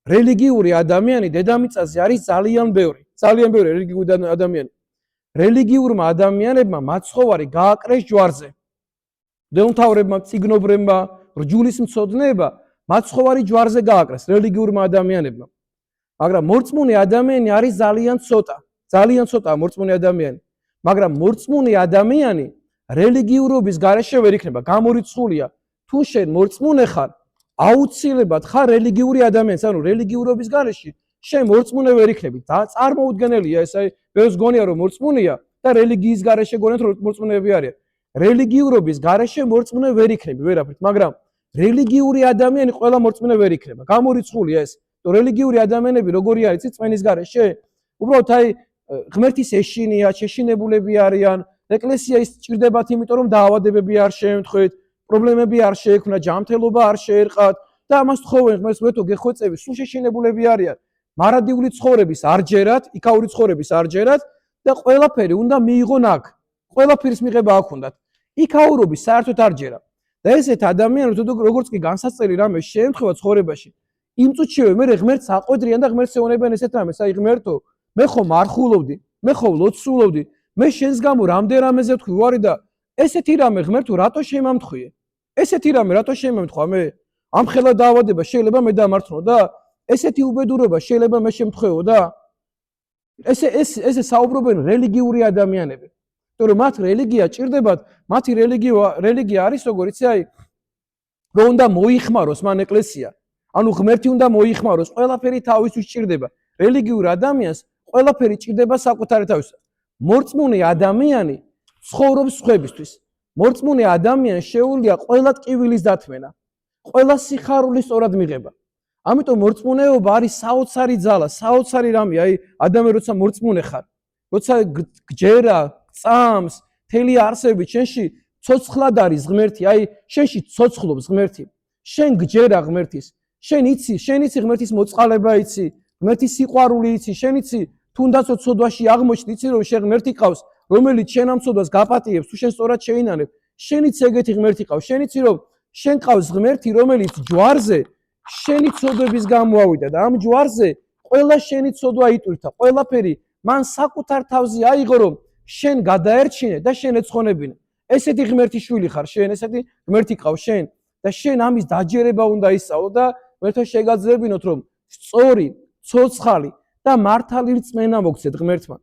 რელიგიური ადამიანი დედამიწაზე არის ძალიან ბევრი რელიგიური ადამიანი. რელიგიურმა ადამიანებმა მაცხოვარი გააკრეს ჯვარზე. მღვდელმთავრებმა, წიგნობრებმა, რჯულის მცოდნეებმა მაცხოვარი ჯვარზე გააკრეს რელიგიურმა ადამიანებმა. მაგრამ მორწმუნე ადამიანი არის ძალიან ცოტა მორწმუნე ადამიანი. მაგრამ მორწმუნე ადამიანი რელიგიურობის გარეშე ვერ იქნება, გამორიცხულია. თუ შენ მორწმუნე ხარ, აუცილებლად ხარ რელიგიური ადამიანი, ანუ რელიგიურობის გარეშე შენ მორწმუნე ვერ იქნები. წარმოუდგენელია ეს, ბევრს გონია რომ მორწმუნეა და რელიგიის გარეშე გონიათ რომ მორწმუნეები არიან. რელიგიურობის გარეშე მორწმუნე ვერ იქნები ვერაფრით, მაგრამ რელიგიური ადამიანი ყველა მორწმუნე ვერ იქნება. გამორიცხულია ეს. რელიგიური ადამიანები როგორი არის წმენის გარეშე? უბრალოდ ღმერთის ეშინია, შეშინებულები არიან, ეკლესია ის ჭირდებათ, იმიტომ რომ დაავადებები არ შეემთხვეთ, პრობლემები არ შეექმნა, ჯანმრთელობა არ შეერყათ და ამას თხოვენ ღმერთს, ვეთო გეხვეწები, სულ შეშინებულები არიან. მარადიული ცხოვრების არ ჯერათ, იქაური ცხოვრების არ ჯერათ და ყველაფერი უნდა მიიღონ აქ. ყველაფრის მიღება აქ უნდათ. იქაურობის საერთოდ არ ჯერა. და ესეთ ადამიანებს როგორც კი განსაცდელი რამე შეემთხვევა ცხოვრებაში, იმ წუთშივე მე ღმერთს აყვედრიან და ღმერთს ეუბნებიან ესეთ რამეს, აი ღმერთო, მე ხომ არ ხულობდი, მე ხომ ლოცულობდი, მე შენს გამო რამდენ რამეზე ვთქვი ვარი და ესეთი რამე ღმერთო რატო შემამთხვიე? ესეთი რამე რატო შემემთქვა მე? ამხელა დაავადება შეიძლება მე დამართნო და ესეთი უბედურება შეიძლება მე შემთხვეო და ესე საუბრობენ რელიგიური ადამიანები. იმიტომ რომ მათ რელიგია ჭირდებათ, მათი რელიგია არის როგორიც აი რომ უნდა მოიხმაროს მან ეკლესია. ანუ ღმერთი უნდა მოიხმაროს, ყველაფერი თავისთვის ჭირდება. რელიგიურ ადამიანს ყველაფერი ჭირდება საკუთარი თავისთვის. მორწმუნე ადამიანი ცხოვრობს სხვებისთვის. მორწმუნე ადამიანს შეუძლია ყველა ტკივილის დათმენა, ყველა სიხარულის სწორად მიღება. ამიტომ მორწმუნეობა არის საოცარი ძალა, საოცარი რამე, აი ადამიანი როცა მორწმუნე ხარ, როცა გჯერა, წამს, მთელი არსებით შენში ცოცხლად არის ღმერთი, აი შენში ცოცხლობს ღმერთი. შენ გჯერა ღმერთის, შენ იცი ღმერთის მოწყალება იცი, ღმერთის სიყვარული იცი, შენ იცი თუნდაც ცოდვაში აღმოჩნდი, იცი რომ შენ ღმერთი ყავს, რომელიც შენ ამ ცოდვას გაპატიებს, თუ შენ სწორად შეინანებ, შენიც ეგეთი ღმერთი ყავს, შენ იცი რომ შენ ყავს ღმერთი, რომელიც ჯვარზე შენი ცოდვების გამო ავიდა და ამ ჯვარზე ყველა შენი ცოდვა იტვირთა, ყველაფერი მან საკუთარ თავზე აიღო, რომ შენ გადაერჩინე და შენ ეცხონებინე. ესეთი ღმერთის შვილი ხარ შენ, ესეთი ღმერთი ყავს შენ და შენ ამის დაჯერება უნდა ისწავლო და ღმერთო შეგაძლებინოთ, რომ სწორი, ცოცხალი და მართალი რწმენა მოგცეთ ღმერთმა.